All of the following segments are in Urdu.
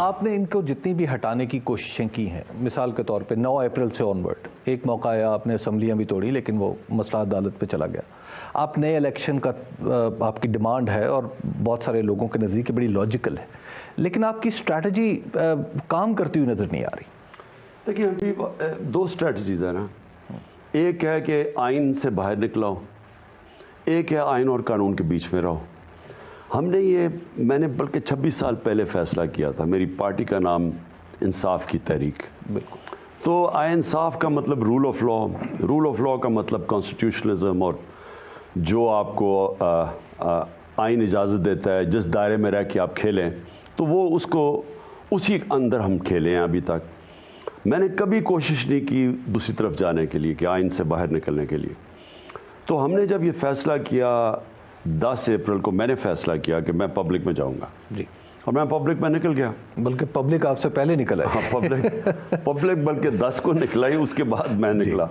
آپ نے ان کو جتنی بھی ہٹانے کی کوششیں کی ہیں، مثال کے طور پہ 9 اپریل سے آنورڈ ایک موقع آیا، آپ نے اسمبلیاں بھی توڑی لیکن وہ مسئلہ عدالت پہ چلا گیا. آپ نئے الیکشن کا آپ کی ڈیمانڈ ہے اور بہت سارے لوگوں کے نزدیک بڑی لاجیکل ہے، لیکن آپ کی اسٹریٹجی کام کرتی ہوئی نظر نہیں آ رہی. دیکھیں ابھی 2 اسٹریٹجیز ہیں نا. ایک ہے کہ آئین سے باہر نکلاؤ، ایک ہے آئین اور قانون کے بیچ میں رہو. میں نے بلکہ 26 سال پہلے فیصلہ کیا تھا. میری پارٹی کا نام انصاف کی تحریک. بالکل. تو انصاف کا مطلب رول آف لا کا مطلب کانسٹیٹیوشنلزم، اور جو آپ کو آئین اجازت دیتا ہے جس دائرے میں رہ کے آپ کھیلیں، تو وہ اسی اندر ہم کھیلے ہیں ابھی تک. میں نے کبھی کوشش نہیں کی دوسری طرف جانے کے لیے، کہ آئین سے باہر نکلنے کے لیے. تو ہم نے جب یہ فیصلہ کیا 10 اپریل کو، میں نے فیصلہ کیا کہ میں پبلک میں جاؤں گا جی، اور میں پبلک میں نکل گیا. بلکہ پبلک آپ سے پہلے نکلا ہے. پبلک بلکہ 10 کو نکلا ہی، اس کے بعد میں نکلا.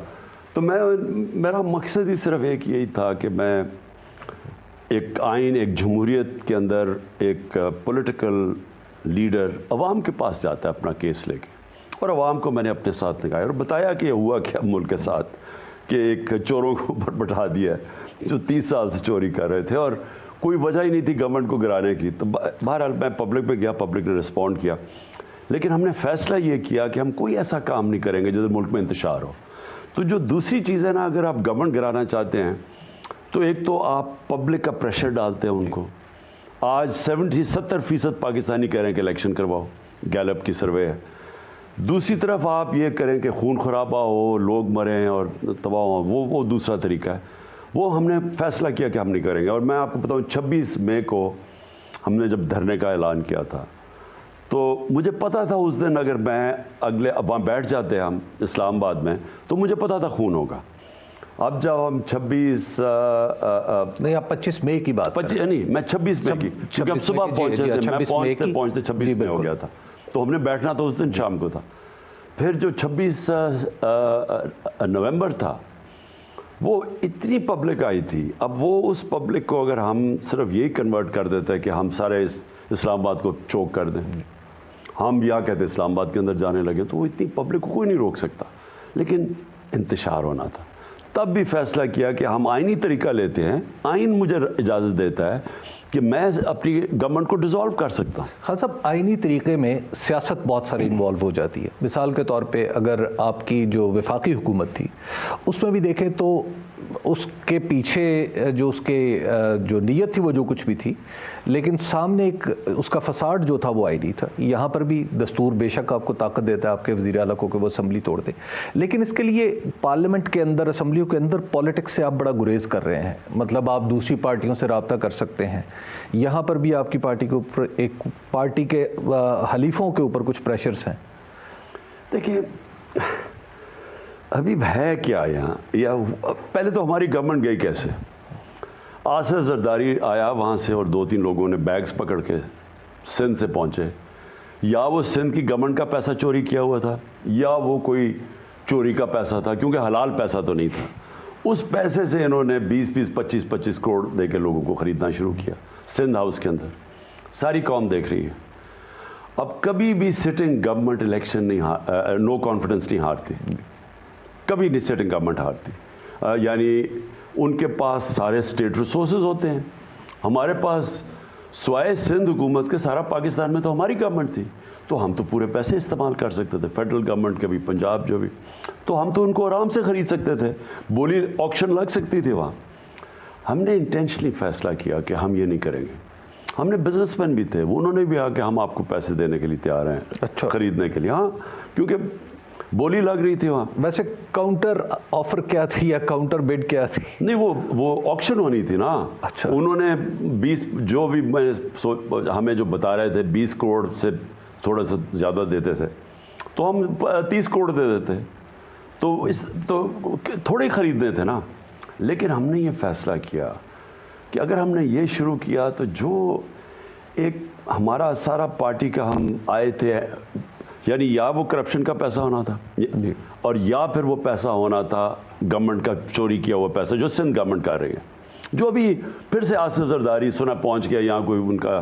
تو میرا مقصد ہی صرف ایک یہی تھا کہ میں ایک آئین، ایک جمہوریت کے اندر ایک پولیٹیکل لیڈر عوام کے پاس جاتا ہے اپنا کیس لے کے، اور عوام کو میں نے اپنے ساتھ لگایا اور بتایا کہ ہوا کیا ملک کے ساتھ، کہ ایک چوروں کو اوپر بٹھا دیا ہے جو 30 سال سے چوری کر رہے تھے اور کوئی وجہ ہی نہیں تھی گورنمنٹ کو گرانے کی. تو بہرحال میں پبلک میں گیا، پبلک نے رسپونڈ کیا، لیکن ہم نے فیصلہ یہ کیا کہ ہم کوئی ایسا کام نہیں کریں گے جس سے ملک میں انتشار ہو. تو جو دوسری چیز ہے نا، اگر آپ گورنمنٹ گرانا چاہتے ہیں تو ایک تو آپ پبلک کا پریشر ڈالتے ہیں ان کو. آج 70% پاکستانی کہہ رہے ہیں کہ الیکشن کرواؤ، گیلپ کی سروے ہے. دوسری طرف آپ یہ کریں کہ خون خرابہ ہو، لوگ مریں اور تباہ ہو، وہ دوسرا طریقہ ہے. وہ ہم نے فیصلہ کیا کہ ہم نہیں کریں گے. اور میں آپ کو بتاؤں 26 مئی کو ہم نے جب دھرنے کا اعلان کیا تھا، تو مجھے پتا تھا اس دن اگر میں وہاں بیٹھ جاتے ہم اسلام آباد میں، تو مجھے پتا تھا خون ہوگا. اب جب ہم 26 نہیں، آپ 25 مئی کی بات نہیں، میں 26 مئی کی، کیونکہ ہم صبح پہنچے تھے، میں پہنچتے 26 مئی ہو گیا تھا. تو ہم نے بیٹھنا تو اس دن شام کو تھا. پھر جو 26 نومبر تھا، وہ اتنی پبلک آئی تھی. اب وہ اس پبلک کو اگر ہم صرف یہی کنورٹ کر دیتے ہیں کہ ہم سارے اسلام آباد کو چوک کر دیں، ہم یا کہتے اسلام آباد کے اندر جانے لگے، تو وہ اتنی پبلک کو کوئی نہیں روک سکتا. لیکن انتشار ہونا تھا. تب بھی فیصلہ کیا کہ ہم آئینی طریقہ لیتے ہیں. آئین مجھے اجازت دیتا ہے کہ میں اپنی گورنمنٹ کو ڈیزالو کر سکتا ہوں. خان صاحب، آئینی طریقے میں سیاست بہت ساری انوالو ہو جاتی ہے. مثال کے طور پہ اگر آپ کی جو وفاقی حکومت تھی، اس میں بھی دیکھیں تو اس کے پیچھے جو نیت تھی وہ جو کچھ بھی تھی، لیکن سامنے ایک اس کا فساڈ جو تھا وہ آئینی تھا. یہاں پر بھی دستور بے شک آپ کو طاقت دیتا ہے آپ کے وزیر اعلیٰ کو کہ وہ اسمبلی توڑ دے، لیکن اس کے لیے پارلیمنٹ کے اندر، اسمبلیوں کے اندر پالیٹکس سے آپ بڑا گریز کر رہے ہیں. مطلب آپ دوسری پارٹیوں سے رابطہ کر سکتے ہیں. یہاں پر بھی آپ کی پارٹی کے اوپر، ایک پارٹی کے حلیفوں کے اوپر کچھ پریشرز ہیں. دیکھیے ابھی ہے کیا یہاں، یا پہلے تو ہماری گورنمنٹ گئی کیسے؟ آصف زرداری آیا وہاں سے اور 2-3 لوگوں نے بیگز پکڑ کے سندھ سے پہنچے. یا وہ سندھ کی گورنمنٹ کا پیسہ چوری کیا ہوا تھا، یا وہ کوئی چوری کا پیسہ تھا، کیونکہ حلال پیسہ تو نہیں تھا. اس پیسے سے انہوں نے 20-20 25-25 کروڑ دے کے لوگوں کو خریدنا شروع کیا سندھ ہاؤس کے اندر. ساری قوم دیکھ رہی ہے. اب کبھی بھی سٹنگ گورنمنٹ الیکشن نہیں، نو کانفیڈنس نہیں ہارتی، کبھی نہیں سٹنگ گورنمنٹ ہارتی. یعنی ان کے پاس سارے اسٹیٹ ریسورسز ہوتے ہیں. ہمارے پاس سوائے سندھ حکومت کے سارا پاکستان میں تو ہماری گورنمنٹ تھی، تو ہم تو پورے پیسے استعمال کر سکتے تھے، فیڈرل گورنمنٹ کے بھی، پنجاب جو بھی. تو ہم تو ان کو آرام سے خرید سکتے تھے، بولی آکشن لگ سکتی تھی وہاں. ہم نے انٹینشنلی فیصلہ کیا کہ ہم یہ نہیں کریں گے. ہم نے بزنس مین بھی تھے، انہوں نے بھی کہا کہ ہم آپ کو پیسے دینے کے لیے تیار ہیں. اچھا. خریدنے کے لیے. ہاں، کیونکہ بولی لگ رہی تھی وہاں. ویسے کاؤنٹر آفر کیا تھی یا کاؤنٹر بڈ کیا تھی؟ نہیں، وہ آکشن ہونی تھی نا. اچھا. انہوں نے 20 جو بھی ہمیں جو بتا رہے تھے 20 کروڑ سے تھوڑا سا زیادہ دیتے تھے، تو ہم 30 کروڑ دے دیتے. تو تھوڑے خریدنے تھے نا. لیکن ہم نے یہ فیصلہ کیا کہ اگر ہم نے یہ شروع کیا تو جو ایک ہمارا سارا پارٹی کا ہم آئے تھے، یعنی یا وہ کرپشن کا پیسہ ہونا تھا، اور یا پھر وہ پیسہ ہونا تھا گورنمنٹ کا چوری کیا ہوا پیسہ جو سندھ گورنمنٹ کر رہی ہے. جو ابھی پھر سے آصف زرداری سنا پہنچ گیا، یہاں کوئی ان کا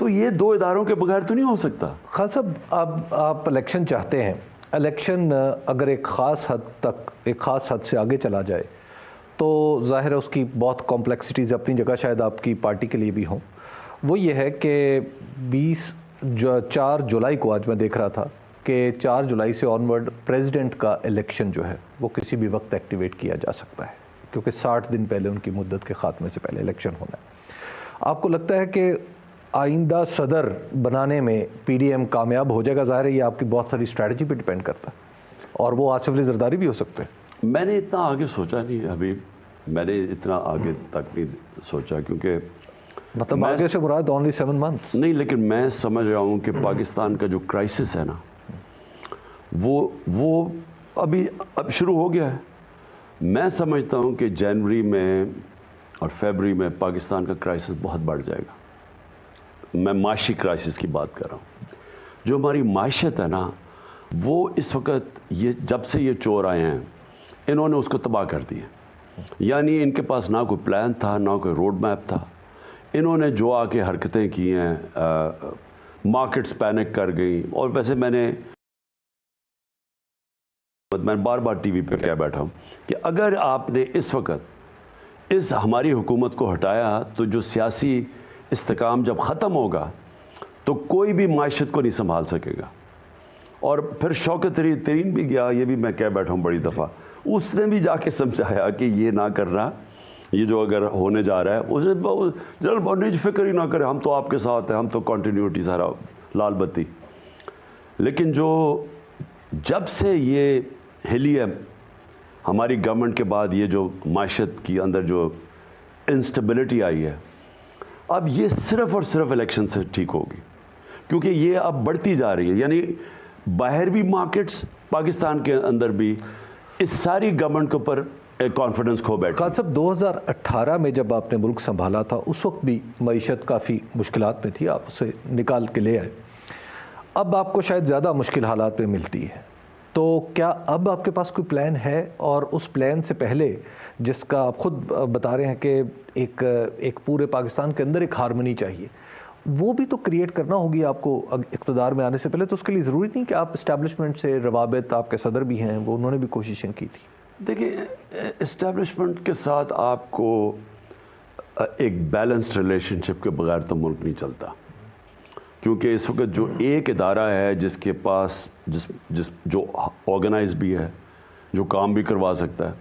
تو یہ دو اداروں کے بغیر تو نہیں ہو سکتا. خان صاحب آپ الیکشن چاہتے ہیں, الیکشن اگر ایک خاص حد سے آگے چلا جائے تو ظاہر ہے اس کی بہت کمپلیکسٹیز اپنی جگہ شاید آپ کی پارٹی کے لیے بھی ہوں. وہ یہ ہے کہ 4 جولائی کو آج میں دیکھ رہا تھا کہ 4 جولائی سے آنورڈ پریزیڈنٹ کا الیکشن جو ہے وہ کسی بھی وقت ایکٹیویٹ کیا جا سکتا ہے, کیونکہ 60 دن پہلے ان کی مدت کے خاتمے سے پہلے الیکشن ہونا ہے. آپ کو لگتا ہے کہ آئندہ صدر بنانے میں پی ڈی ایم کامیاب ہو جائے گا؟ ظاہر ہے یہ آپ کی بہت ساری اسٹریٹجی پہ ڈیپینڈ کرتا ہے, اور وہ آصف علی زرداری بھی ہو سکتے ہیں. میں نے اتنا آگے سوچا نہیں ابھی, میں نے اتنا آگے تک نہیں سوچا, کیونکہ مطلب آگے سے مراد اونلی 7 months نہیں, لیکن میں سمجھ رہا ہوں کہ پاکستان کا جو کرائسس ہے نا وہ اب شروع ہو گیا ہے. میں سمجھتا ہوں کہ جنوری میں اور فیبری میں پاکستان کا کرائسس بہت بڑھ جائے گا. میں معاشی کرائسس کی بات کر رہا ہوں. جو ہماری معیشت ہے نا وہ اس وقت جب سے یہ چور آئے ہیں انہوں نے اس کو تباہ کر دیا. یعنی ان کے پاس نہ کوئی پلان تھا نہ کوئی روڈ میپ تھا. انہوں نے جو آ کے حرکتیں کی ہیں, مارکیٹس پینک کر گئی. اور ویسے میں بار بار ٹی وی پہ کہہ بیٹھا ہوں کہ اگر آپ نے اس وقت ہماری حکومت کو ہٹایا تو جو سیاسی استحکام جب ختم ہوگا تو کوئی بھی معیشت کو نہیں سنبھال سکے گا. اور پھر شوکت ترین بھی گیا, یہ بھی میں کہہ بیٹھا ہوں بڑی دفعہ, اس نے بھی جا کے سمجھایا کہ یہ نہ کرنا, یہ جو اگر ہونے جا رہا ہے اس نے جنرل باؤنڈری فکر ہی نہ کرے, ہم تو آپ کے ساتھ ہیں, ہم تو کنٹینیوٹی سارا لال بتی. لیکن جب سے یہ ہلی ہے ہماری گورنمنٹ کے بعد, یہ جو معیشت کی اندر جو انسٹیبلٹی آئی ہے, اب یہ صرف اور صرف الیکشن سے ٹھیک ہوگی, کیونکہ یہ اب بڑھتی جا رہی ہے. یعنی باہر بھی مارکیٹس, پاکستان کے اندر بھی اس ساری گورنمنٹ کے اوپر کانفیڈنس کھو بیٹھا. خان صاحب 2018 میں جب آپ نے ملک سنبھالا تھا اس وقت بھی معیشت کافی مشکلات میں تھی, آپ اسے نکال کے لے آئے. اب آپ کو شاید زیادہ مشکل حالات میں ملتی ہے, تو کیا اب آپ کے پاس کوئی پلان ہے؟ اور اس پلان سے پہلے جس کا آپ خود بتا رہے ہیں کہ ایک پورے پاکستان کے اندر ایک ہارمنی چاہیے, وہ بھی تو کریٹ کرنا ہوگی آپ کو اقتدار میں آنے سے پہلے. تو اس کے لیے ضروری نہیں کہ آپ اسٹیبلشمنٹ سے روابط, آپ کے صدر بھی ہیں وہ, انہوں نے بھی کوششیں کی تھی. دیکھیے, اسٹیبلشمنٹ کے ساتھ آپ کو ایک بیلنسڈ ریلیشن شپ کے بغیر تو ملک نہیں چلتا, کیونکہ اس وقت جو ایک ادارہ ہے جس کے پاس جو آرگنائز بھی ہے, جو کام بھی کروا سکتا ہے,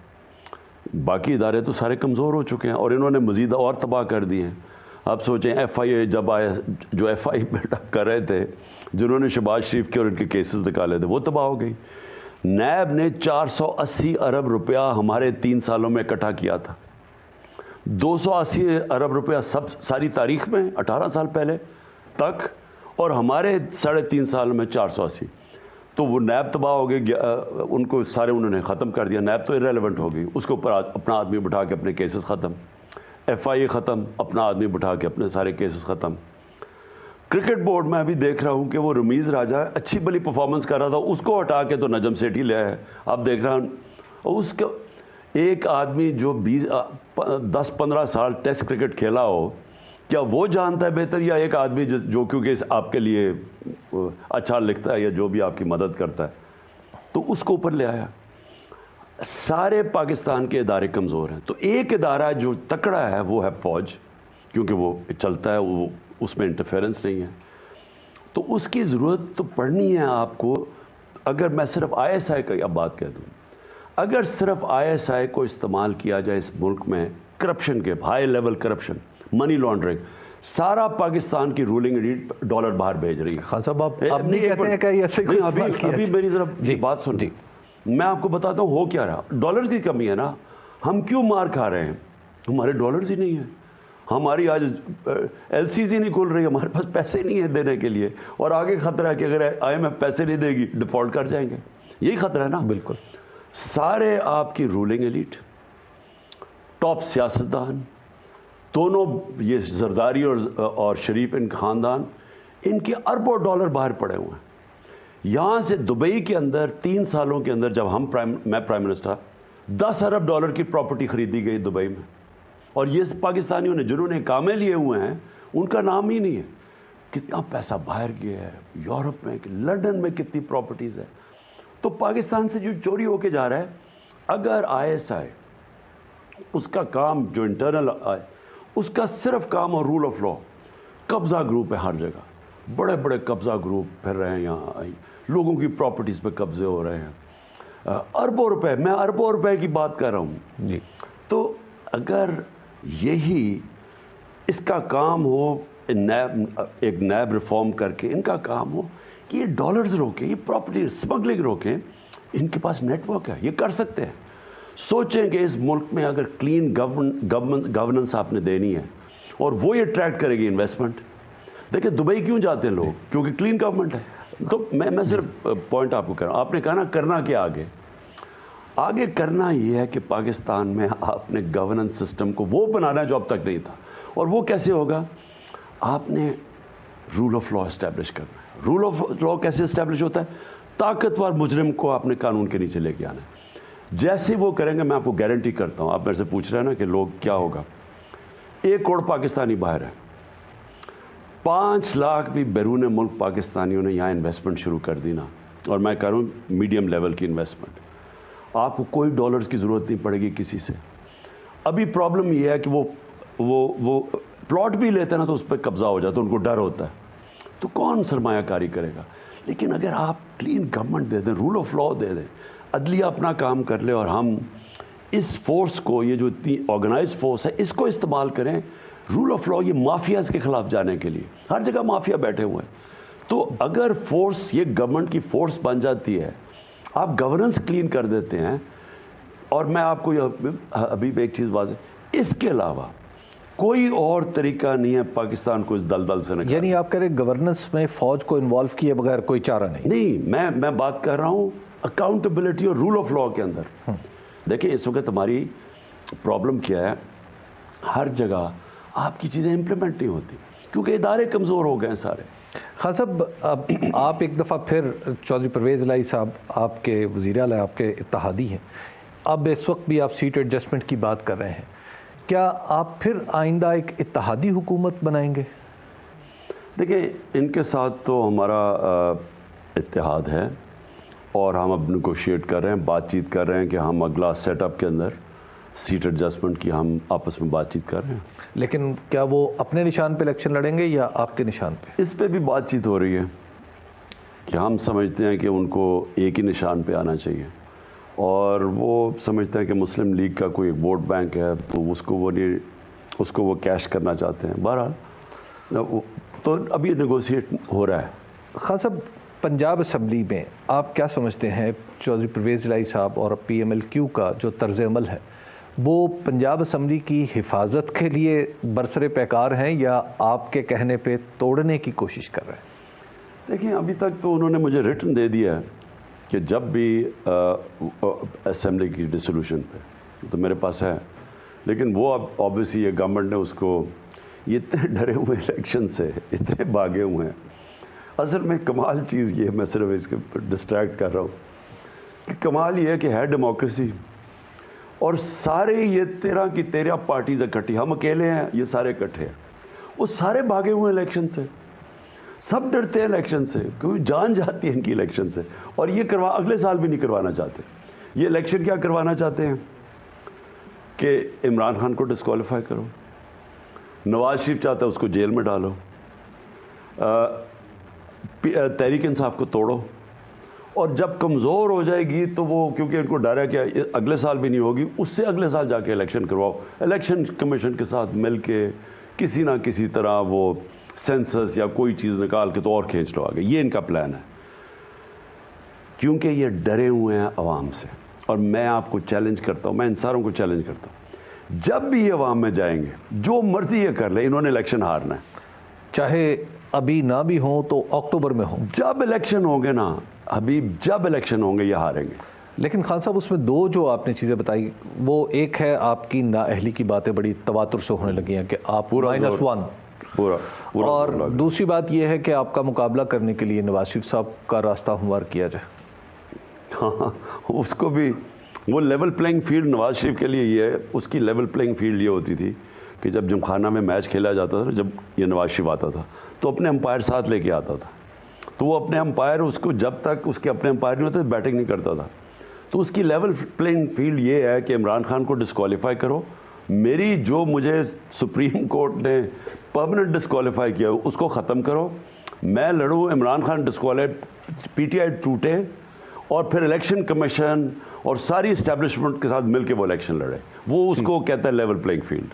باقی ادارے تو سارے کمزور ہو چکے ہیں اور انہوں نے مزید اور تباہ کر دیے ہیں. آپ سوچیں ایف آئی اے جب آیا, جو ایف آئی بلڈ اپ کر رہے تھے, جنہوں نے شہباز شریف کے اور ان کے کیسز نکالے تھے, وہ تباہ ہو گئی. نیب نے 480 ارب روپیہ ہمارے 3 سالوں میں اکٹھا کیا تھا. 280 ارب روپیہ ساری تاریخ میں 18 سال پہلے تک, اور ہمارے 3.5 سال میں 480. تو وہ نیب تباہ ہو گئی, ان کو سارے انہوں نے ختم کر دیا. نیب تو ارریلیونٹ ہو گئی, اس کے اوپر اپنا آدمی بٹھا کے اپنے کیسز ختم. ایف آئی اے ختم, اپنا آدمی بٹھا کے اپنے سارے کیسز ختم. کرکٹ بورڈ میں ابھی دیکھ رہا ہوں کہ وہ رمیز راجہ اچھی بلی پرفارمنس کر رہا تھا, اس کو ہٹا کے تو نجم سیٹھی لے آئے. آپ دیکھ رہا ہوں اس کا ایک آدمی جو 10-15 سال ٹیسٹ کرکٹ کھیلا ہو, کیا وہ جانتا ہے بہتر, یا ایک آدمی جو کیونکہ آپ کے لیے اچھا لکھتا ہے یا جو بھی آپ کی مدد کرتا ہے, تو اس کو اوپر لے آیا. سارے پاکستان کے ادارے کمزور ہیں, تو ایک ادارہ جو تکڑا ہے وہ ہے فوج, کیونکہ وہ چلتا ہے, وہ اس میں انٹرفیرنس نہیں ہے. تو اس کی ضرورت تو پڑنی ہے آپ کو. اگر میں صرف آئی ایس آئی کا اب بات کہہ دوں, اگر صرف آئی ایس آئی کو استعمال کیا جائے اس ملک میں کرپشن کے, high level corruption, money laundering, سارا پاکستان کی رولنگ ایلیٹ ڈالر باہر بھیج رہی ہے. خان صاحب آپ نہیں کہتے ہیں کہ ایسے ابھی میری ذرا بات سن, میں آپ کو بتاتا ہوں ہو کیا رہا. ڈالر کی کمی ہے نا, ہم کیوں مار کھا رہے ہیں, ہمارے ڈالرز ہی نہیں ہیں. ہماری آج ایل سیز ہی نہیں کھل رہی, ہمارے پاس پیسے نہیں ہیں دینے کے لیے, اور آگے خطرہ ہے کہ اگر آئی ایم ایف پیسے نہیں دے گی ڈیفالٹ کر جائیں گے. یہی خطرہ ہے نا. بالکل. سارے آپ کی رولنگ ایلیٹ, ٹاپ سیاستدان دونوں, یہ زرداری اور شریف ان خاندان, ان کے اربوں ڈالر باہر پڑے ہوئے ہیں. یہاں سے دبئی کے اندر 3 سالوں کے اندر جب میں پرائم منسٹر, 10 ارب ڈالر کی پراپرٹی خریدی گئی دبئی میں. اور یہ پاکستانیوں نے جنہوں نے کامے لیے ہوئے ہیں ان کا نام ہی نہیں ہے. کتنا پیسہ باہر گیا ہے، یورپ میں، لندن میں کتنی پراپرٹیز ہے. تو پاکستان سے جو چوری ہو کے جا رہا ہے، اگر ISI اس کا کام جو انٹرنل آئے، اس کا صرف کام اور رول آف لا، قبضہ گروپ ہے ہر جگہ، بڑے بڑے قبضہ گروپ پھر رہے ہیں یہاں، لوگوں کی پراپرٹیز پہ قبضے ہو رہے ہیں، اربوں روپے، میں اربوں روپے کی بات کر رہا ہوں جی. تو اگر یہی اس کا کام ہو، ایک نیب ریفارم کر کے ان کا کام ہو کہ یہ ڈالرز روکیں، یہ پراپرٹی اسمگلنگ روکیں، ان کے پاس نیٹ ورک ہے، یہ کر سکتے ہیں. سوچیں کہ اس ملک میں اگر کلین گورننس آپ نے دینی ہے اور وہ یہ اٹریکٹ کرے گی انویسٹمنٹ. دیکھیں دبئی کیوں جاتے ہیں لوگ؟ کیونکہ کلین گورنمنٹ ہے. تو میں صرف پوائنٹ آپ کو کہہ رہا ہوں. آپ نے کہا نا کرنا کیا آگے کرنا یہ ہے کہ پاکستان میں آپ نے گورننس سسٹم کو وہ بنانا ہے جو اب تک نہیں تھا. اور وہ کیسے ہوگا؟ آپ نے رول آف لا اسٹیبلش کرنا ہے. رول آف لا کیسے اسٹیبلش ہوتا ہے؟ طاقتور مجرم کو آپ نے قانون کے نیچے لے کے آنا ہے. جیسے وہ کریں گے میں آپ کو گارنٹی کرتا ہوں. آپ میرے سے پوچھ رہے ہیں نا کہ لوگ کیا ہوگا. 1 کروڑ پاکستانی باہر ہے، 5 لاکھ بھی بیرون ملک پاکستانیوں نے یہاں انویسٹمنٹ شروع کر دی نا، اور میں کہہ رہا ہوں میڈیم لیول کی انویسٹمنٹ. آپ کو کوئی ڈالرز کی ضرورت نہیں پڑے گی کسی سے. ابھی پرابلم یہ ہے کہ وہ پلاٹ بھی لیتے ہیں نا تو اس پہ قبضہ ہو جاتا ہے، ان کو ڈر ہوتا ہے. تو کون سرمایہ کاری کرے گا؟ لیکن اگر آپ کلین گورنمنٹ دے دیں، رول آف لا دے دیں، عدلیہ اپنا کام کر لے، اور ہم اس فورس کو، یہ جو اتنی آرگنائز فورس ہے، اس کو استعمال کریں رول آف لا، یہ مافیاز کے خلاف جانے کے لیے. ہر جگہ مافیا بیٹھے ہوئے ہیں. تو اگر فورس یہ گورنمنٹ کی فورس بن جاتی ہے، آپ گورننس کلین کر دیتے ہیں. اور میں آپ کو ابھی ایک چیز واضح، اس کے علاوہ کوئی اور طریقہ نہیں ہے پاکستان کو اس دلدل سے نکالنے. یعنی آپ کہہ رہے گورننس میں فوج کو انوالو کیے بغیر کوئی چارہ نہیں؟ میں بات کر رہا ہوں اکاؤنٹیبلٹی اور رول آف لا کے اندر. دیکھیں اس وقت ہماری پرابلم کیا ہے، ہر جگہ آپ کی چیزیں امپلیمنٹ نہیں ہوتی کیونکہ ادارے کمزور ہو گئے ہیں سارے. خان صاحب، اب آپ ایک دفعہ پھر چودھری پرویز الہی صاحب آپ کے وزیر اعلیٰ، آپ کے اتحادی ہیں. اب اس وقت بھی آپ سیٹ ایڈجسٹمنٹ کی بات کر رہے ہیں. کیا آپ پھر آئندہ ایک اتحادی حکومت بنائیں گے؟ دیکھیں ان کے ساتھ تو ہمارا اتحاد ہے اور ہم اب نیگوشیٹ کر رہے ہیں، بات چیت کر رہے ہیں کہ ہم اگلا سیٹ اپ کے اندر سیٹ ایڈجسٹمنٹ کی ہم آپس میں بات چیت کر رہے ہیں. لیکن کیا وہ اپنے نشان پہ الیکشن لڑیں گے یا آپ کے نشان پہ؟ اس پہ بھی بات چیت ہو رہی ہے کہ ہم سمجھتے ہیں کہ ان کو ایک ہی نشان پہ آنا چاہیے، اور وہ سمجھتے ہیں کہ مسلم لیگ کا کوئی ایک ووٹ بینک ہے تو اس کو وہ کیش کرنا چاہتے ہیں. بہرحال تو ابھی نیگوشیٹ ہو رہا ہے. خان صاحب، پنجاب اسمبلی میں آپ کیا سمجھتے ہیں چودھری پرویز الہی صاحب اور PMLQ کا جو طرز عمل ہے، وہ پنجاب اسمبلی کی حفاظت کے لیے برسر پیکار ہیں یا آپ کے کہنے پہ توڑنے کی کوشش کر رہے ہیں؟ دیکھیں ابھی تک تو انہوں نے مجھے ریٹن دے دیا ہے کہ جب بھی اسمبلی کی ڈسولوشن پہ تو میرے پاس ہے. لیکن وہ اب آبویسلی یہ گورنمنٹ نے اس کو، یہ اتنے ڈرے ہوئے الیکشن سے، اتنے بھاگے ہوئے ہیں. اصل میں کمال چیز یہ ہے، میں صرف اس کے ڈسٹریکٹ کر رہا ہوں کہ کمال یہ ہے کہ ہے ڈیموکریسی اور سارے یہ 13 کی 13 پارٹیز اکٹھی، ہم اکیلے ہیں، یہ سارے اکٹھے ہیں. وہ سارے بھاگے ہوئے ہیں الیکشن سے، سب ڈرتے ہیں الیکشن سے کیونکہ جان جاتی ہے ان کی الیکشن سے. اور یہ اگلے سال بھی نہیں کروانا چاہتے. یہ الیکشن کیا کروانا چاہتے ہیں کہ عمران خان کو ڈسکوالیفائی کرو، نواز شریف چاہتا ہے اس کو جیل میں ڈالو، تحریک انصاف کو توڑو، اور جب کمزور ہو جائے گی تو وہ، کیونکہ ان کو ڈر ہے کہ اگلے سال بھی نہیں ہوگی، اس سے اگلے سال جا کے الیکشن کرواؤ. الیکشن کمیشن کے ساتھ مل کے کسی نہ کسی طرح وہ سینسس یا کوئی چیز نکال کے تو اور کھینچ لو آگے. یہ ان کا پلان ہے کیونکہ یہ ڈرے ہوئے ہیں عوام سے. اور میں آپ کو چیلنج کرتا ہوں، میں ان ساروں کو چیلنج کرتا ہوں، جب بھی یہ عوام میں جائیں گے جو مرضی یہ کر لیں، انہوں نے الیکشن ہارنا ہے. چاہے ابھی نہ بھی ہوں تو اکتوبر میں ہوں. جب الیکشن ہوں گے نا، ابھی جب الیکشن ہوں گے یہ ہاریں گے. لیکن خان صاحب اس میں 2 جو آپ نے چیزیں بتائی، وہ ایک ہے آپ کی نااہلی کی باتیں بڑی تواتر سے ہونے لگی ہیں کہ آپ -1، اور دوسری بات یہ ہے کہ آپ کا مقابلہ کرنے کے لیے نواز شریف صاحب کا راستہ ہموار کیا جائے. ہاں، اس کو بھی وہ level playing field Nawaz Sharif کے لیے یہ ہے. اس کی لیول پلینگ فیلڈ یہ ہوتی تھی کہ جب جمخانہ میں میچ کھیلا جاتا تھا، جب یہ نواز شریف آتا تھا تو اپنے امپائر ساتھ لے کے آتا تھا. تو وہ اپنے امپائر اس کو جب تک اس کے اپنے امپائر نہیں ہوتے بیٹنگ نہیں کرتا تھا. تو اس کی لیول پلینگ فیلڈ یہ ہے کہ عمران خان کو ڈسکوالیفائی کرو. میری جو مجھے سپریم کورٹ نے پرماننٹ ڈسکوالیفائی کیا اس کو ختم کرو. میں لڑوں, Imran Khan disqualify, P T I ٹوٹے, اور پھر الیکشن کمیشن اور ساری اسٹیبلشمنٹ کے ساتھ مل کے وہ الیکشن لڑے. وہ اس کو کہتا ہے لیول پلینگ فیلڈ.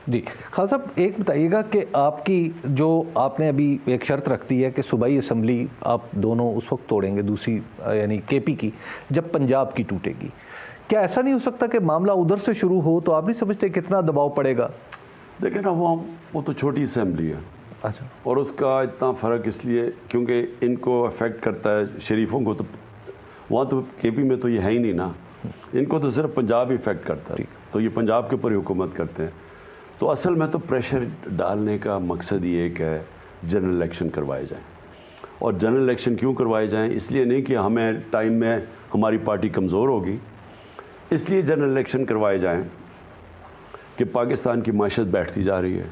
جی خان صاحب ایک بتائیے گا کہ آپ کی جو آپ نے ابھی ایک شرط رکھ دی ہے کہ صوبائی اسمبلی آپ دونوں اس وقت توڑیں گے, دوسری یعنی کے پی کی, جب پنجاب کی ٹوٹے گی. کیا ایسا نہیں ہو سکتا کہ معاملہ ادھر سے شروع ہو؟ تو آپ نہیں سمجھتے کتنا دباؤ پڑے گا؟ دیکھیں نا, وہ تو چھوٹی اسمبلی ہے. اچھا. اور اس کا اتنا فرق اس لیے کیونکہ ان کو افیکٹ کرتا ہے شریفوں کو. تو وہاں تو کے پی میں تو یہ ہے ہی نہیں نا, ان کو تو صرف پنجاب ہی افیکٹ کرتا ہے. تو یہ پنجاب کے اوپر ہی حکومت کرتے ہیں. تو اصل میں تو پریشر ڈالنے کا مقصد ہی ایک ہے, جنرل الیکشن کروائے جائیں. اور جنرل الیکشن کیوں کروائے جائیں؟ اس لیے نہیں کہ ہمیں ٹائم میں ہماری پارٹی کمزور ہوگی, اس لیے جنرل الیکشن کروائے جائیں کہ پاکستان کی معیشت بیٹھتی جا رہی ہے.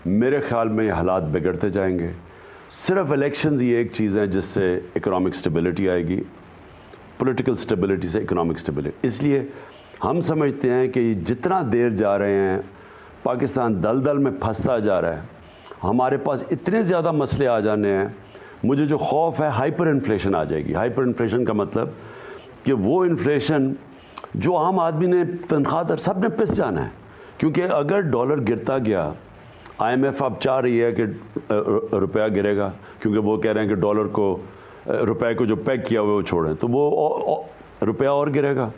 میرے خیال میں یہ حالات بگڑتے جائیں گے. صرف الیکشنز یہ ایک چیز ہے جس سے اکنامک سٹیبلٹی آئے گی, پولیٹیکل سٹیبلٹی سے اکنامک سٹیبلٹی. اس لیے ہم سمجھتے ہیں کہ جتنا دیر جا رہے ہیں پاکستان دلدل میں پھنستا جا رہا ہے. ہمارے پاس اتنے زیادہ مسئلے آ جانے ہیں. مجھے جو خوف ہے ہائپر انفلیشن آ جائے گی. ہائپر انفلیشن کا مطلب کہ وہ انفلیشن جو عام آدمی نے تنخواہ در سب نے پس جانا ہے. کیونکہ اگر ڈالر گرتا گیا, آئی ایم ایف اب چاہ رہی ہے کہ روپیہ گرے گا, کیونکہ وہ کہہ رہے ہیں کہ ڈالر کو, روپے کو جو پیک کیا ہوا وہ چھوڑیں, تو وہ روپیہ اور گرے گا.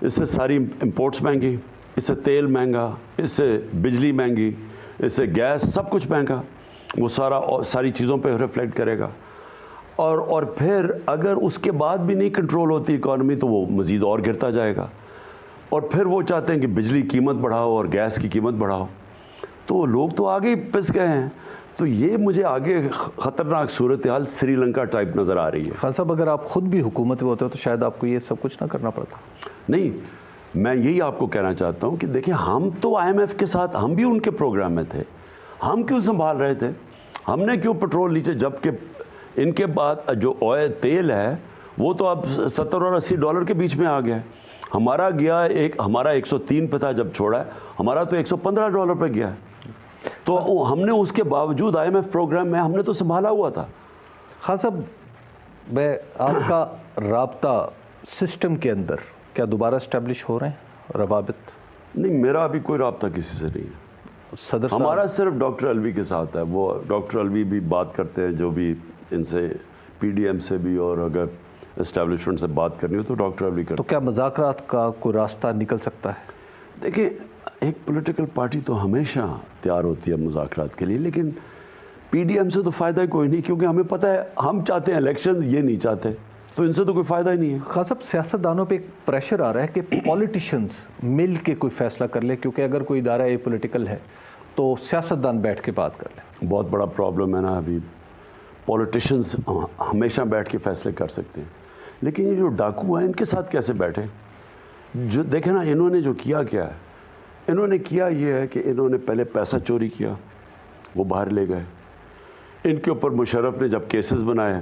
اس سے ساری امپورٹس مہنگی, اس سے تیل مہنگا, اس سے بجلی مہنگی, اس سے گیس, سب کچھ مہنگا. وہ ساری چیزوں پہ ریفلیکٹ کرے گا. اور پھر اگر اس کے بعد بھی نہیں کنٹرول ہوتی اکانومی تو وہ مزید اور گرتا جائے گا. اور پھر وہ چاہتے ہیں کہ بجلی قیمت بڑھاؤ اور گیس کی قیمت بڑھاؤ. تو لوگ تو آگے ہی پس گئے ہیں. تو یہ مجھے آگے خطرناک صورتحال سری لنکا ٹائپ نظر آ رہی ہے. خان صاحب اگر آپ خود بھی حکومت میں ہوتے ہو تو شاید آپ کو یہ سب کچھ نہ کرنا پڑتا. نہیں, میں یہی آپ کو کہنا چاہتا ہوں کہ دیکھیں, ہم تو آئی ایم ایف کے ساتھ, ہم بھی ان کے پروگرام میں تھے. ہم کیوں سنبھال رہے تھے؟ ہم نے کیوں پیٹرول نیچے, جبکہ ان کے بعد جو آئل تیل ہے وہ تو اب $70 اور $80 کے بیچ میں آ گیا ہے. ہمارا گیا ہمارا 103 پہ تھا جب چھوڑا ہے, ہمارا تو $115 پہ گیا ہے. تو ہم نے اس کے باوجود آئی ایم ایف پروگرام میں ہم نے تو سنبھالا ہوا تھا. خان صاحب, میں آپ کا رابطہ سسٹم کے اندر کیا دوبارہ اسٹیبلش ہو رہے ہیں روابط؟ نہیں, میرا ابھی کوئی رابطہ کسی سے نہیں ہے. صدر ہمارا صرف ڈاکٹر الوی کے ساتھ ہے. وہ ڈاکٹر الوی بھی بات کرتے ہیں, جو بھی ان سے پی ڈی ایم سے بھی, اور اگر اسٹیبلشمنٹ سے بات کرنی ہو تو ڈاکٹر الوی کرتے. تو کیا مذاکرات کا کوئی راستہ نکل سکتا ہے؟ دیکھیں, ایک پولیٹیکل پارٹی تو ہمیشہ تیار ہوتی ہے مذاکرات کے لیے, لیکن پی ڈی ایم سے تو فائدہ کوئی نہیں, کیونکہ ہمیں پتہ ہے ہم چاہتے ہیں الیکشن, یہ نہیں چاہتے, تو ان سے تو کوئی فائدہ ہی نہیں ہے. خان صاحب, سیاستدانوں پہ ایک پریشر آ رہا ہے کہ پولیٹیشینز مل کے کوئی فیصلہ کر لے, کیونکہ اگر کوئی ادارہ یہ پولیٹیکل ہے تو سیاستدان بیٹھ کے بات کر لیں. بہت بڑا پرابلم ہے نا ابھی. پولیٹیشینز ہمیشہ بیٹھ کے فیصلے کر سکتے ہیں, لیکن یہ جو ڈاکو ہیں ان کے ساتھ کیسے بیٹھے؟ جو دیکھیں نا, انہوں نے جو کیا ہے, انہوں نے کیا یہ ہے کہ انہوں نے پہلے پیسہ چوری کیا, وہ باہر لے گئے. ان کے اوپر مشرف نے جب کیسز بنائے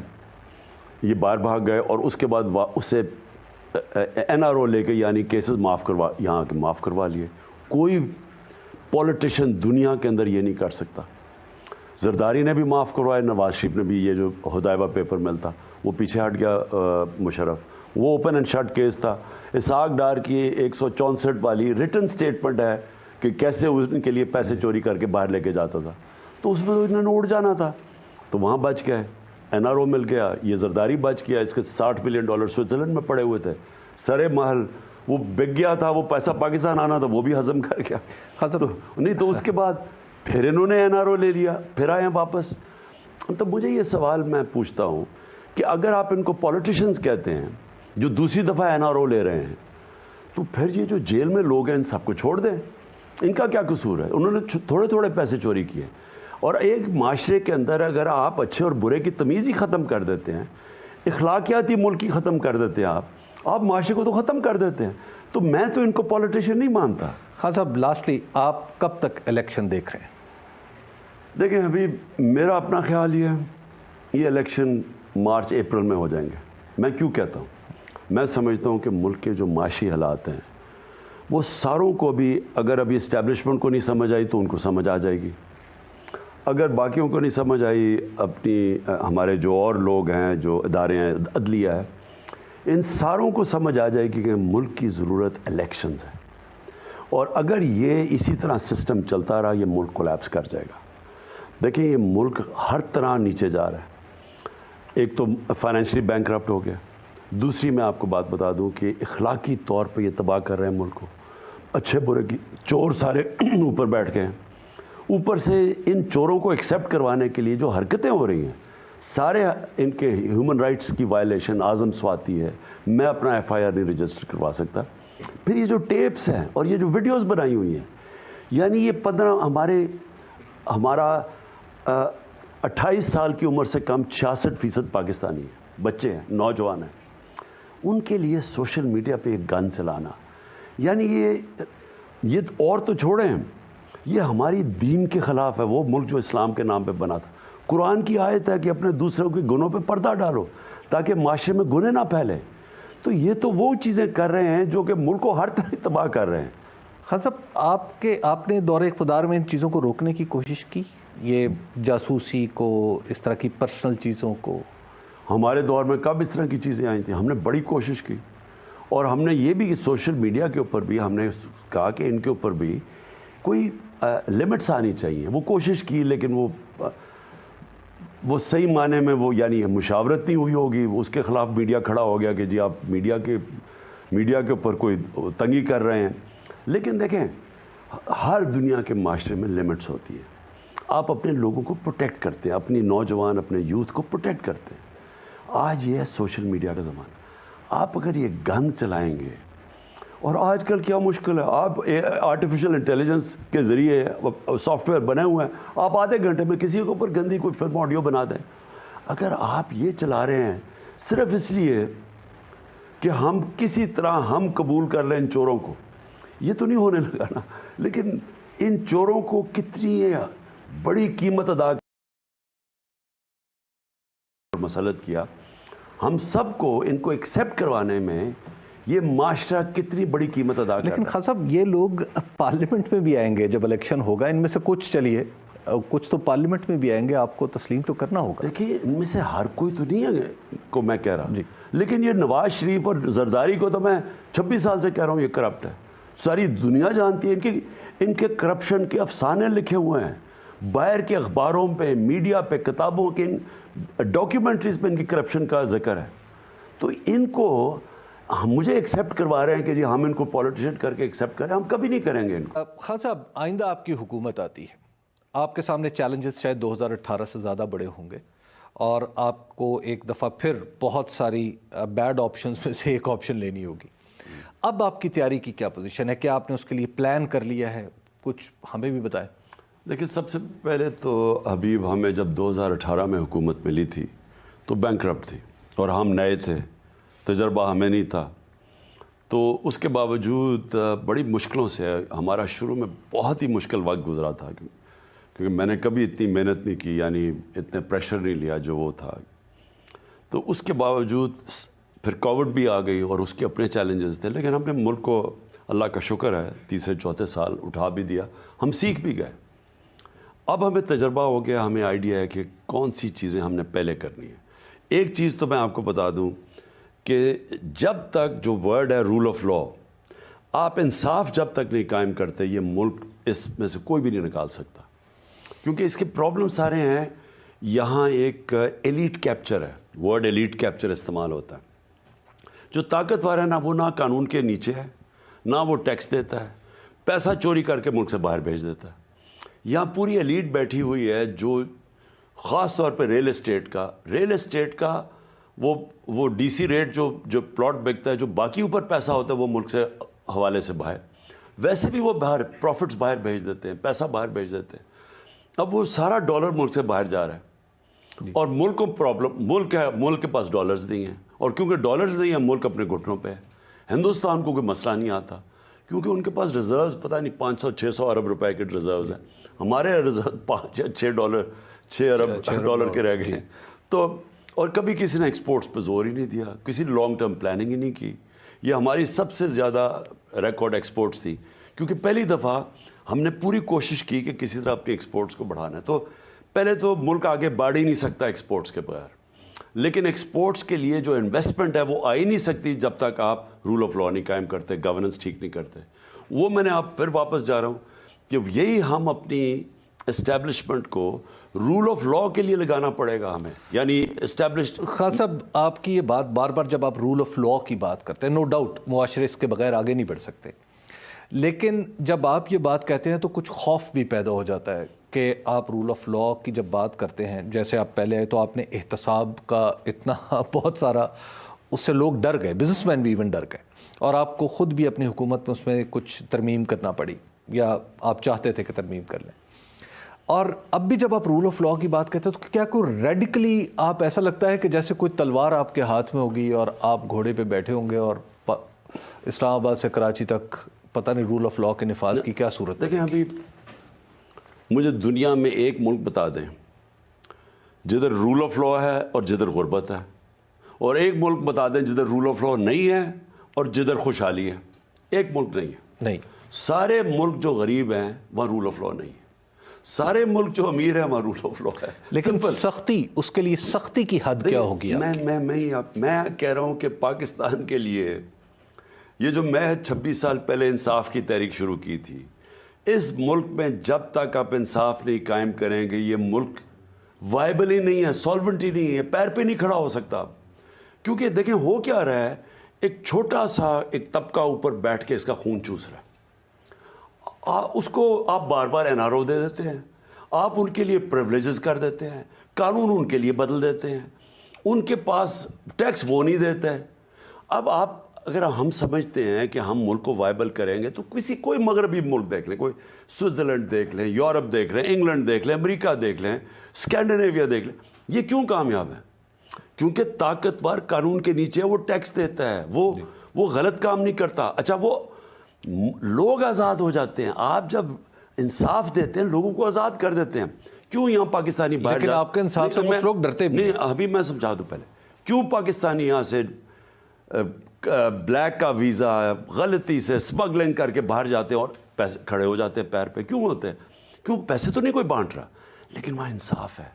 یہ باہر بھاگ گئے, اور اس کے بعد اسے این آر او لے کے, یعنی کیسز یہاں کے معاف کروا لیے. کوئی پولیٹیشین دنیا کے اندر یہ نہیں کر سکتا. زرداری نے بھی معاف کروایا, نواز شریف نے بھی. یہ جو ہدایبہ پیپر مل تھا وہ پیچھے ہٹ گیا مشرف, وہ اوپن اینڈ شٹ کیس تھا. اسحاق ڈار کی 164 والی ریٹن سٹیٹمنٹ ہے کہ کیسے ان کے لیے پیسے چوری کر کے باہر لے کے جاتا تھا, تو اس میں تو انہوں نے اڑ جانا تھا, تو وہاں بچ گئے. این آر او مل گیا, یہ زرداری بچ گیا, اس کے $60 بلین سوئٹزرلینڈ میں پڑے ہوئے تھے. سرے محل وہ بک گیا تھا, وہ پیسہ پاکستان آنا تھا, وہ بھی ہضم کر گیا. نہیں تو اس کے بعد پھر انہوں نے این آر او لے لیا, پھر آئے واپس. تو مجھے یہ سوال میں پوچھتا ہوں کہ اگر آپ ان کو پولیٹیشینز کہتے ہیں جو دوسری دفعہ این آر او لے رہے ہیں, تو پھر یہ جو جیل میں لوگ ہیں ان سب کو چھوڑ دیں. ان کا کیا قصور ہے؟ انہوں نے تھوڑے تھوڑے پیسے چوری کیے. اور ایک معاشرے کے اندر اگر آپ اچھے اور برے کی تمیز ہی ختم کر دیتے ہیں, اخلاقیاتی ملک ہی ختم کر دیتے ہیں, آپ معاشرے کو تو ختم کر دیتے ہیں. تو میں تو ان کو پولیٹیشین نہیں مانتا. خان صاحب, لاسٹلی آپ کب تک الیکشن دیکھ رہے ہیں؟ دیکھیں حبیب، میرا اپنا خیال یہ الیکشن مارچ اپریل میں ہو جائیں گے. میں کیوں کہتا ہوں؟ میں سمجھتا ہوں کہ ملک کے جو معاشی حالات ہیں وہ ساروں کو بھی، اگر ابھی اسٹیبلشمنٹ کو نہیں سمجھ آئی تو ان کو سمجھ آ جائے گی. اگر باقیوں کو نہیں سمجھ آئی، اپنی ہمارے جو اور لوگ ہیں، جو ادارے ہیں، عدلیہ ہے، ان ساروں کو سمجھ آ جائے گی کہ ملک کی ضرورت الیکشنز ہے. اور اگر یہ اسی طرح سسٹم چلتا رہا، یہ ملک کولیپس کر جائے گا. دیکھیں یہ ملک ہر طرح نیچے جا رہا ہے. ایک تو فائنینشلی بینکرپٹ ہو گیا، دوسری میں آپ کو بات بتا دوں کہ اخلاقی طور پہ یہ تباہ کر رہے ہیں ملک کو. اچھے برے کی چور سارے اوپر بیٹھ گئے ہیں. اوپر سے ان چوروں کو ایکسیپٹ کروانے کے لیے جو حرکتیں ہو رہی ہیں، سارے ان کے ہیومن رائٹس کی وائلیشن اعظم سواتی ہے. میں اپنا ایف آئی آر نہیں رجسٹر کروا سکتا. پھر یہ جو ٹیپس ہیں اور یہ جو ویڈیوز بنائی ہوئی ہیں، یعنی یہ 15 ہمارا 28 سال کی عمر سے کم 66% پاکستانی ہیں، بچے ہیں، نوجوان ہیں. ان کے لیے سوشل میڈیا پہ ایک گن چلانا، یعنی یہ اور تو چھوڑیں، یہ ہماری دین کے خلاف ہے. وہ ملک جو اسلام کے نام پہ بنا تھا، قرآن کی آیت ہے کہ اپنے دوسروں کے گناہوں پہ پردہ ڈالو تاکہ معاشرے میں گناہ نہ پھیلے. تو یہ تو وہ چیزیں کر رہے ہیں جو کہ ملک کو ہر طرح تباہ کر رہے ہیں. خان صاحب، آپ نے دور اقتدار میں ان چیزوں کو روکنے کی کوشش کی؟ یہ جاسوسی کو، اس طرح کی پرسنل چیزوں کو؟ ہمارے دور میں کب اس طرح کی چیزیں آئی تھیں؟ ہم نے بڑی کوشش کی. اور ہم نے یہ بھی سوشل میڈیا کے اوپر بھی ہم نے کہا کہ ان کے اوپر بھی کوئی لمٹس آنی چاہیے. وہ کوشش کی، لیکن وہ صحیح معنی میں وہ یعنی مشاورت نہیں ہوئی ہوگی. اس کے خلاف میڈیا کھڑا ہو گیا کہ جی آپ میڈیا کے اوپر کوئی تنگی کر رہے ہیں. لیکن دیکھیں، ہر دنیا کے معاشرے میں لمٹس ہوتی ہیں. آپ اپنے لوگوں کو پروٹیکٹ کرتے ہیں، اپنی نوجوان، اپنے یوتھ کو پروٹیکٹ کرتے ہیں. آج یہ ہے سوشل میڈیا کا زمانہ. آپ اگر یہ گن چلائیں گے، اور آج کل کیا مشکل ہے، آپ آرٹیفیشل انٹیلیجنس کے ذریعے سافٹ ویئر بنے ہوئے ہیں، آپ آدھے گھنٹے میں کسی کے اوپر گندی کوئی فلم آڈیو بنا دیں. اگر آپ یہ چلا رہے ہیں صرف اس لیے کہ ہم کسی طرح ہم قبول کر لیں ان چوروں کو، یہ تو نہیں ہونے لگا نا. لیکن ان چوروں کو کتنی بڑی قیمت ادا مسلط کیا. ہم سب کو ان کو ایکسیپٹ کروانے میں یہ معاشرہ کتنی بڑی قیمت ادا کر رہا ہے. لیکن خان صاحب، یہ لوگ پارلیمنٹ میں بھی آئیں گے جب الیکشن ہوگا. ان میں سے کچھ چلیے کچھ تو پارلیمنٹ میں بھی آئیں گے، آپ کو تسلیم تو کرنا ہوگا. دیکھیے، ان میں سے ہر کوئی تو نہیں ہے کو میں کہہ رہا جی. لیکن یہ نواز شریف اور زرداری کو تو میں 26 سال سے کہہ رہا ہوں یہ کرپٹ ہے. ساری دنیا جانتی ہے ان کے کرپشن کے افسانے لکھے ہوئے ہیں. باہر کے اخباروں پہ، میڈیا پہ، کتابوں کے ڈاکیومنٹریز پہ ان کی کرپشن کا ذکر ہے. تو ان کو مجھے ایکسیپٹ کروا رہے ہیں کہ جی ہم ان کو پولیٹیشن کر کے ایکسیپٹ کریں. ہم کبھی نہیں کریں گے ان کو. خان صاحب، آئندہ آپ کی حکومت آتی ہے، آپ کے سامنے چیلنجز شاید 2018 سے زیادہ بڑے ہوں گے، اور آپ کو ایک دفعہ پھر بہت ساری بیڈ آپشنز میں سے ایک آپشن لینی ہوگی. اب آپ کی تیاری کی کیا پوزیشن ہے؟ کیا آپ نے اس کے لیے پلان کر لیا ہے؟ کچھ ہمیں بھی بتائیں. دیکھیں، سب سے پہلے تو حبیب، ہمیں جب 2018 میں حکومت ملی تھی تو بینکرپٹ تھی اور ہم نئے تھے، تجربہ ہمیں نہیں تھا. تو اس کے باوجود بڑی مشکلوں سے ہمارا شروع میں بہت ہی مشکل وقت گزرا تھا، کیونکہ میں نے کبھی اتنی محنت نہیں کی، یعنی اتنے پریشر نہیں لیا جو وہ تھا. تو اس کے باوجود پھر کووڈ بھی آ گئی اور اس کے اپنے چیلنجز تھے. لیکن ہم نے ملک کو، اللہ کا شکر ہے، تیسرے چوتھے سال اٹھا بھی دیا. ہم سیکھ بھی گئے. اب ہمیں تجربہ ہو گیا، ہمیں آئیڈیا ہے کہ کون سی چیزیں ہم نے پہلے کرنی ہے. ایک چیز تو میں آپ کو بتا دوں کہ جب تک جو ورڈ ہے رول آف لا، آپ انصاف جب تک نہیں قائم کرتے، یہ ملک اس میں سے کوئی بھی نہیں نکال سکتا. کیونکہ اس کے پرابلم سارے ہیں. یہاں ایک ایلیٹ کیپچر ہے، ورڈ ایلیٹ کیپچر استعمال ہوتا ہے. جو طاقتور ہے نا، وہ نہ قانون کے نیچے ہے، نہ وہ ٹیکس دیتا ہے، پیسہ چوری کر کے ملک سے باہر بھیج دیتا ہے. یہاں پوری ایلیٹ بیٹھی ہوئی ہے جو خاص طور پہ ریل اسٹیٹ کا وہ ڈی سی ریٹ جو پلاٹ بکتا ہے، جو باقی اوپر پیسہ ہوتا ہے وہ ملک سے حوالے سے باہر، ویسے بھی وہ باہر پروفٹس باہر بھیج دیتے ہیں، پیسہ باہر بھیج دیتے ہیں. اب وہ سارا ڈالر ملک سے باہر جا رہا ہے اور ملک کو پرابلم، ملک کے پاس ڈالرز نہیں ہیں، اور کیونکہ ڈالرز نہیں ہیں ملک اپنے گھٹنوں پہ ہے. ہندوستان کو کوئی مسئلہ نہیں آتا. کیونکہ ان کے پاس ریزروز پتہ نہیں 500-600 ارب روپے کے ریزروز ہیں. ہمارے ریزرو 5 ارب ڈالر کے رہ گئے ہیں. تو اور کبھی کسی نے ایکسپورٹس پہ زور ہی نہیں دیا, کسی نے لانگ ٹرم پلاننگ ہی نہیں کی. یہ ہماری سب سے زیادہ ریکارڈ ایکسپورٹس تھی, کیونکہ پہلی دفعہ ہم نے پوری کوشش کی کہ کسی طرح اپنی ایکسپورٹس کو بڑھانا ہے. تو پہلے تو ملک آگے بڑھ ہی نہیں سکتا ایکسپورٹس کے بغیر, لیکن ایکسپورٹس کے لیے جو انویسٹمنٹ ہے وہ آ ہی نہیں سکتی جب تک آپ رول آف لا نہیں قائم کرتے, گورننس ٹھیک نہیں کرتے. وہ میں نے آپ پھر واپس جا رہا ہوں کہ یہی ہم اپنی اسٹیبلشمنٹ کو رول آف لا کے لیے لگانا پڑے گا ہمیں, یعنی اسٹیبلش. خان صاحب آپ کی یہ بات بار بار جب آپ رول آف لا کی بات کرتے ہیں, نو ڈاؤٹ معاشرے اس کے بغیر آگے نہیں بڑھ سکتے, لیکن جب آپ یہ بات کہتے ہیں تو کچھ خوف بھی پیدا ہو جاتا ہے کہ آپ رول آف لا کی جب بات کرتے ہیں, جیسے آپ پہلے آئے تو آپ نے احتساب کا اتنا بہت سارا, اس سے لوگ ڈر گئے, بزنس مین بھی ایون ڈر گئے, اور آپ کو خود بھی اپنی حکومت میں اس میں کچھ ترمیم کرنا پڑی, یا آپ چاہتے تھے کہ ترمیم کر لیں. اور اب بھی جب آپ رول آف لا کی بات کرتے ہیں تو کیا کوئی ریڈیکلی آپ ایسا لگتا ہے کہ جیسے کوئی تلوار آپ کے ہاتھ میں ہوگی اور آپ گھوڑے پہ بیٹھے ہوں گے اور اسلام آباد سے کراچی تک پتہ نہیں رول آف لا کے نفاذ کی کیا صورت ہے؟ دیکھیں ابھی مجھے دنیا میں ایک ملک بتا دیں جدھر رول آف لا ہے اور جدھر غربت ہے, اور ایک ملک بتا دیں جدھر رول آف لا نہیں ہے اور جدھر خوشحالی ہے. ایک ملک نہیں ہے. نہیں, سارے ملک جو غریب ہیں وہاں رول آف لا نہیں ہے, سارے ملک جو امیر ہیں وہاں رول آف لا ہے. لیکن سختی, اس کے لیے سختی کی حد کیا ہوگی؟ میں کہہ رہا ہوں کہ پاکستان کے لیے یہ جو میں 26 سال پہلے انصاف کی تحریک شروع کی تھی, اس ملک میں جب تک آپ انصاف نہیں قائم کریں گے یہ ملک وائبل ہی نہیں ہے, سالونٹ ہی نہیں ہے, پیر پہ نہیں کھڑا ہو سکتا. کیونکہ دیکھیں ہو کیا رہا ہے, ایک چھوٹا سا ایک طبقہ اوپر بیٹھ کے اس کا خون چوس رہا ہے. اس کو آپ بار بار NRO دے دیتے ہیں, آپ ان کے لیے پریولیجز کر دیتے ہیں, قانون ان کے لیے بدل دیتے ہیں, ان کے پاس ٹیکس وہ نہیں دیتا ہے. اب آپ اگر ہم سمجھتے ہیں کہ ہم ملک کو وائبل کریں گے تو کوئی مغربی ملک دیکھ لیں, کوئی سوئٹزرلینڈ دیکھ لیں, یورپ دیکھ لیں, انگلینڈ دیکھ لیں, امریکہ دیکھ لیں, اسکینڈینیویا دیکھ لیں, یہ کیوں کامیاب ہے؟ کیونکہ طاقتور قانون کے نیچے وہ ٹیکس دیتا ہے, وہ غلط کام نہیں کرتا. اچھا وہ لوگ آزاد ہو جاتے ہیں, آپ جب انصاف دیتے ہیں لوگوں کو آزاد کر دیتے ہیں. کیوں یہاں پاکستانی باہر لیکن آپ کے انصاف سے کچھ لوگ ڈرتے بھی نہیں, ابھی میں سمجھا دوں پہلے, کیوں پاکستانی یہاں سے بلیک کا ویزا غلطی سے اسمگلنگ کر کے باہر جاتے ہیں اور پیسے کھڑے ہو جاتے ہیں پیر پہ؟ کیوں ہوتے ہیں؟ کیوں؟ پیسے تو نہیں کوئی بانٹ رہا, لیکن وہاں انصاف ہے,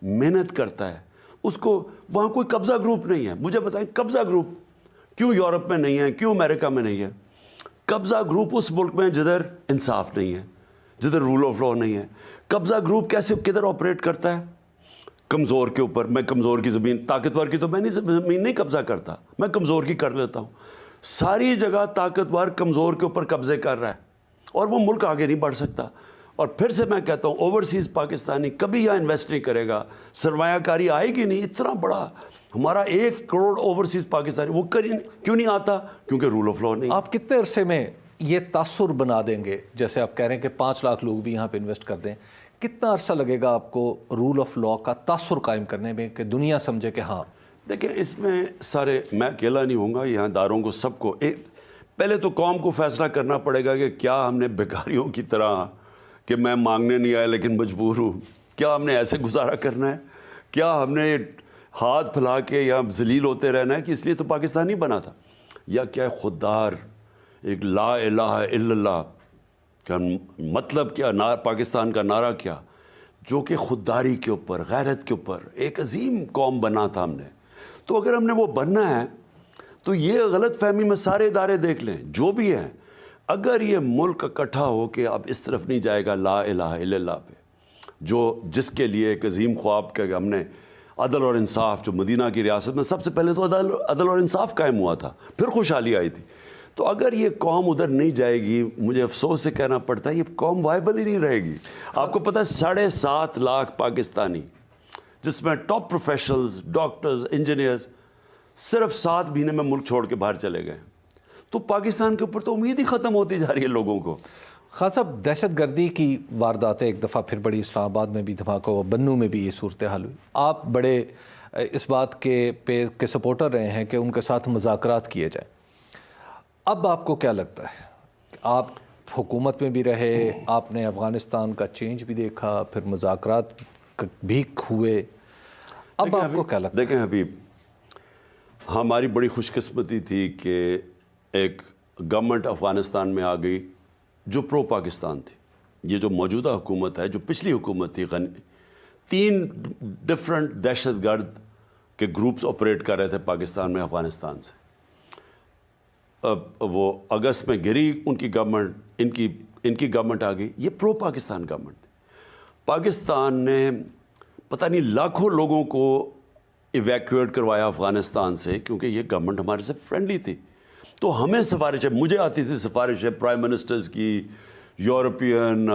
محنت کرتا ہے, اس کو وہاں کوئی قبضہ گروپ نہیں ہے. مجھے بتائیں قبضہ گروپ کیوں یورپ میں نہیں ہے, کیوں امریکہ میں نہیں ہے؟ قبضہ گروپ اس ملک میں جدھر انصاف نہیں ہے, جدھر رول آف لا نہیں ہے. قبضہ گروپ کیسے کدھر آپریٹ کرتا ہے؟ کمزور کے اوپر. میں کمزور کی زمین, طاقتور کی تو میں زمین نہیں قبضہ کرتا, میں کمزور کی کر لیتا ہوں. ساری جگہ طاقتور کمزور کے اوپر قبضے کر رہا ہے اور وہ ملک آگے نہیں بڑھ سکتا. اور پھر سے میں کہتا ہوں اوورسیز پاکستانی کبھی یہاں انویسٹ نہیں کرے گا, سرمایہ کاری آئے گی نہیں. اتنا بڑا ہمارا 1 کروڑ اوورسیز پاکستانی, وہ کیوں نہیں آتا؟ کیونکہ رول آف لا نہیں. آپ کتنے عرصے میں یہ تاثر بنا دیں گے, جیسے آپ کہہ رہے ہیں کہ 5 لاکھ لوگ بھی یہاں پہ انویسٹ کر دیں, کتنا عرصہ لگے گا آپ کو رول آف لا کا تاثر قائم کرنے میں کہ دنیا سمجھے کہ ہاں؟ دیکھیں اس میں سارے, میں اکیلا نہیں ہوں گا, یہاں داروں کو سب کو پہلے تو قوم کو فیصلہ کرنا پڑے گا کہ کیا ہم نے بیکاریوں کی طرح کہ میں مانگنے نہیں آیا لیکن مجبور ہوں, کیا ہم نے ایسے گزارا کرنا ہے؟ کیا ہم نے ہاتھ پھیلا کے یا ذلیل ہوتے رہنا ہے کہ اس لیے تو پاکستان نہیں بنا تھا؟ یا کیا خوددار ایک لا الہ الا اللہ کا مطلب کیا, پاکستان کا نعرہ کیا, جو کہ خودداری کے اوپر, غیرت کے اوپر ایک عظیم قوم بنا تھا ہم نے. تو اگر ہم نے وہ بننا ہے تو یہ غلط فہمی میں سارے ادارے دیکھ لیں جو بھی ہیں, اگر یہ ملک اکٹھا ہو کے اب اس طرف نہیں جائے گا لا الہ الا اللہ پہ, جس کے لیے ایک عظیم خواب کہ ہم نے عدل اور انصاف, جو مدینہ کی ریاست میں سب سے پہلے تو عدل اور انصاف قائم ہوا تھا, پھر خوشحالی آئی تھی. تو اگر یہ قوم ادھر نہیں جائے گی, مجھے افسوس سے کہنا پڑتا ہے یہ قوم وائبل ہی نہیں رہے گی. آپ کو پتہ ہے 7.5 لاکھ پاکستانی, جس میں ٹاپ پروفیشنلز, ڈاکٹرز, انجینئرز, صرف 7 مہینے میں ملک چھوڑ کے باہر چلے گئے. تو پاکستان کے اوپر تو امید ہی ختم ہوتی جا رہی ہے لوگوں کو. خان صاحب دہشت گردی کی وارداتیں ایک دفعہ پھر بڑی, اسلام آباد میں بھی دھماکہ ہوا, بنوں میں بھی یہ صورتحال ہوئی. آپ بڑے اس بات کے سپورٹر رہے ہیں کہ ان کے ساتھ مذاکرات کیے جائیں. اب آپ کو کیا لگتا ہے آپ حکومت میں بھی رہے, آپ نے افغانستان کا چینج بھی دیکھا, پھر مذاکرات بھی ہوئے, اب آپ کو کیا لگتا ہے؟ دیکھیں حبیب, ہماری بڑی خوش قسمتی تھی کہ ایک گورنمنٹ افغانستان میں آ گئی جو پرو پاکستان تھی. یہ جو موجودہ حکومت ہے, جو پچھلی حکومت تھی, 3 ڈفرنٹ دہشت گرد کے گروپس آپریٹ کر رہے تھے پاکستان میں افغانستان سے. وہ اگست میں گری ان کی گورنمنٹ, ان کی گورنمنٹ آ گئی, یہ پرو پاکستان گورنمنٹ تھی. پاکستان نے پتہ نہیں لاکھوں لوگوں کو ایویکویٹ کروایا افغانستان سے, کیونکہ یہ گورنمنٹ ہمارے سے فرینڈلی تھی. تو ہمیں سفارشیں, مجھے آتی تھی سفارشیں پرائم منسٹرز کی, یورپین,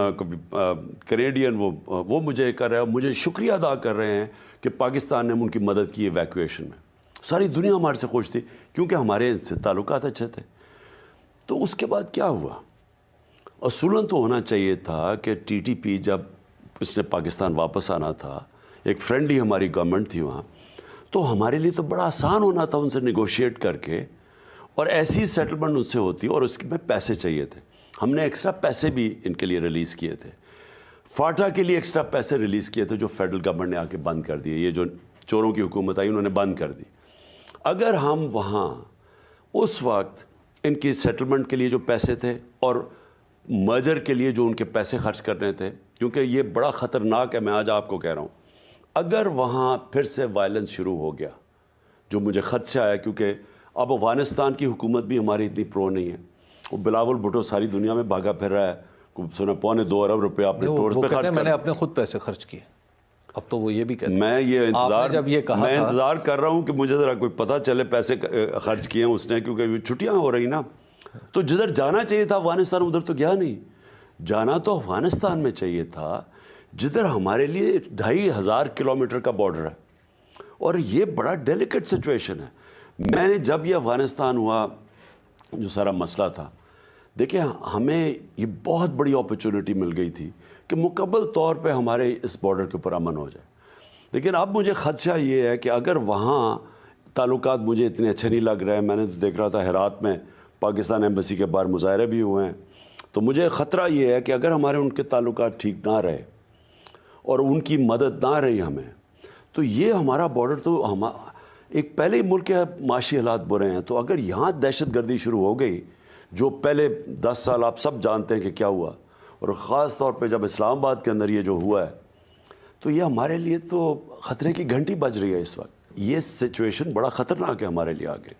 کینیڈین, وہ مجھے کر رہے ہیں, مجھے شکریہ ادا کر رہے ہیں کہ پاکستان نے ان کی مدد کی ایویکویشن میں. ساری دنیا ہمارے سے خوش تھی کیونکہ ہمارے ان سے تعلقات اچھے تھے. تو اس کے بعد کیا ہوا؟ اصولاً تو ہونا چاہیے تھا کہ ٹی ٹی پی جب اس نے پاکستان واپس آنا تھا, ایک فرینڈلی ہماری گورنمنٹ تھی وہاں, تو ہمارے لیے تو بڑا آسان ہونا تھا ان سے نیگوشیٹ کر کے, اور ایسی سیٹلمنٹ ان سے ہوتی, اور اس میں پیسے چاہیے تھے. ہم نے ایکسٹرا پیسے بھی ان کے لیے ریلیز کیے تھے. فاٹا کے لیے ایکسٹرا پیسے ریلیز کیے تھے جو فیڈرل گورنمنٹ نے آ کے بند کر دیے. یہ جو چوروں کی حکومت آئی انہوں نے بند کر دی. اگر ہم وہاں اس وقت ان کی سیٹلمنٹ کے لیے جو پیسے تھے اور مرجر کے لیے جو ان کے پیسے خرچ کرنے تھے, کیونکہ یہ بڑا خطرناک ہے, میں آج آپ کو کہہ رہا ہوں, اگر وہاں پھر سے وائلنس شروع ہو گیا, جو مجھے خدشہ آیا, کیونکہ اب افغانستان کی حکومت بھی ہماری اتنی پرو نہیں ہے. وہ بلاول بھٹو ساری دنیا میں بھاگا پھر رہا ہے, سنا 2.25 ارب روپے آپ نے ٹورس پہ خرچ کر. میں نے اپنے خود پیسے خرچ کیے. اب تو وہ یہ بھی کہتے ہیں, میں یہ انتظار کر رہا ہوں کہ مجھے ذرا کوئی پتہ چلے پیسے خرچ کیے ہیں اس نے, کیونکہ چھٹیاں ہو رہی نا. تو جدھر جانا چاہیے تھا افغانستان ادھر تو گیا نہیں. جانا تو افغانستان میں چاہیے تھا جدھر ہمارے لیے 2500 کلومیٹر کا بارڈر ہے, اور یہ بڑا ڈیلیکیٹ سچویشن ہے. میں نے جب یہ افغانستان ہوا, جو سارا مسئلہ تھا, دیکھیں ہمیں یہ بہت بڑی اپرچونٹی مل گئی تھی کہ مکمل طور پہ ہمارے اس بارڈر کے اوپر امن ہو جائے. لیکن اب مجھے خدشہ یہ ہے کہ اگر وہاں تعلقات مجھے اتنے اچھے نہیں لگ رہے ہیں, میں نے تو دیکھ رہا تھا ہرات میں پاکستان ایمبیسی کے باہر مظاہرے بھی ہوئے ہیں, تو مجھے خطرہ یہ ہے کہ اگر ہمارے ان کے تعلقات ٹھیک نہ رہے اور ان کی مدد نہ رہی ہمیں, تو یہ ہمارا بارڈر تو ایک پہلے ہی ملک کے معاشی حالات برے ہیں. تو اگر یہاں دہشت گردی شروع ہو گئی, جو پہلے 10 سال آپ سب جانتے ہیں کہ کیا ہوا, اور خاص طور پہ جب اسلام آباد کے اندر یہ جو ہوا ہے, تو یہ ہمارے لیے تو خطرے کی گھنٹی بج رہی ہے اس وقت. یہ سچویشن بڑا خطرناک ہے ہمارے لیے آگے.